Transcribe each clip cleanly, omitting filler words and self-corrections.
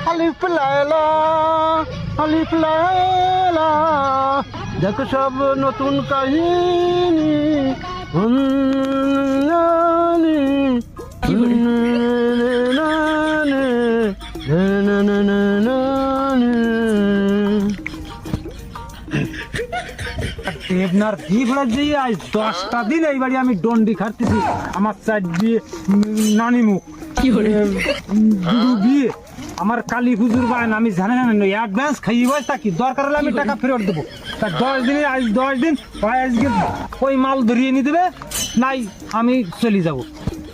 আলিফ লায়লা আলিফ লায়লা দেখো সব নতুন কাহিনী উন্নয়নী দেবনার দিবড়া দিয়ে আজ 10টা দিন এই বাড়ি আমি ডন্ডি খাটতেছি আমার চার দিয়ে নানি মুখ দুধু দিয়ে আমার কালী পুজোর বায়ন আমি জানি না অ্যাডভান্স খাইয়ে বসে থাকি দরকার হলে আমি টাকা ফেরত দেবো তা 10 দিনে আজ 10 দিন আজকে ওই মাল ধরিয়ে নিয়ে দেবে নাই আমি চলে যাব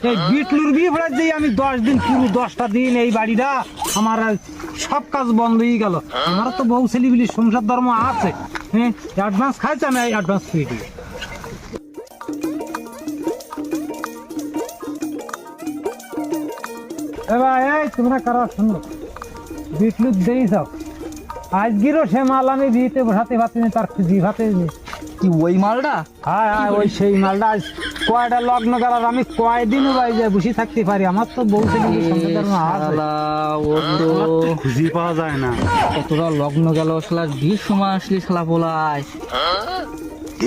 এই বিটলুর বিয়ে ফেরার যেই আমি 10 দিন পুরো 10টা দিন এই বাড়িটা আমার সব কাজ বন্ধ হয়ে গেল আমার তো বহু ছেলেবিলি সংসার ধর্ম আছে হ্যাঁ অ্যাডভান্স খাইছে আমি অ্যাডভান্স পেয়ে দিই এবার এই তোমরা কারা শুনো বিটলুর দেই সব আজকেরও সে মাল আমি বিয়েতে বসাতে পারছি তার খুঁজি ভাতে কি ওই মালটা? হ্যাঁ হ্যাঁ ওই সেই মালটা আজ কয়টা লগ্ন করার আমি কয়দিনও বাইরে বসে থাকতে পারি আমার তো বউ ছেলে খুঁজি পাওয়া যায় না কতটা লগ্ন গেল শালা বিয়ের সময় আসলি শালা বলাই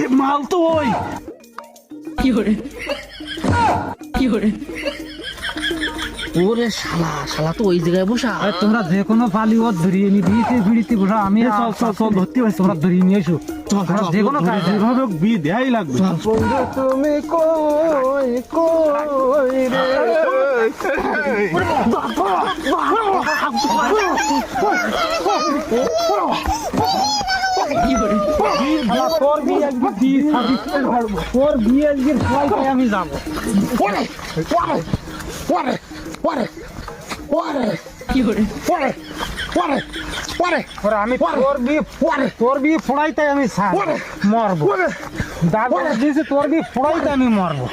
এ মাল তো ওই ওরে শালা শালা তো ওই জায়গায় বসা। তোমরা যে কোনো পালি ও ধরিয়ে নি বিয়েতে বিড়িতে বসা আমি চল চল চল ধরতে পারছি তোমরা ধরিয়ে নিয়ে এসো যে কোনো কাজ যেভাবে হোক বিয়ে দেয়াই লাগবে বন্ধু তুমি কই কই তোর বিয়ে আজকে দিয়ে তোর বিয়ে আজকে সবাই আমি যাবো আমি তোর বিয়ে ফোড়াইতে আমি মরবো দাদা দিয়েছে তোর বিয়ে ফোড়াইতে আমি মরবো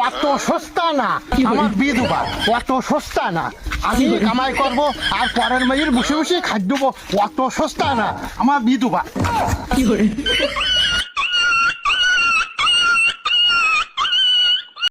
অত সস্তা না আমার বিধবা অত সস্তা না আমি কামাই করব আর পরের মেয়ের বসে বসে খাদ্য অত সস্তা না আমার বিধবা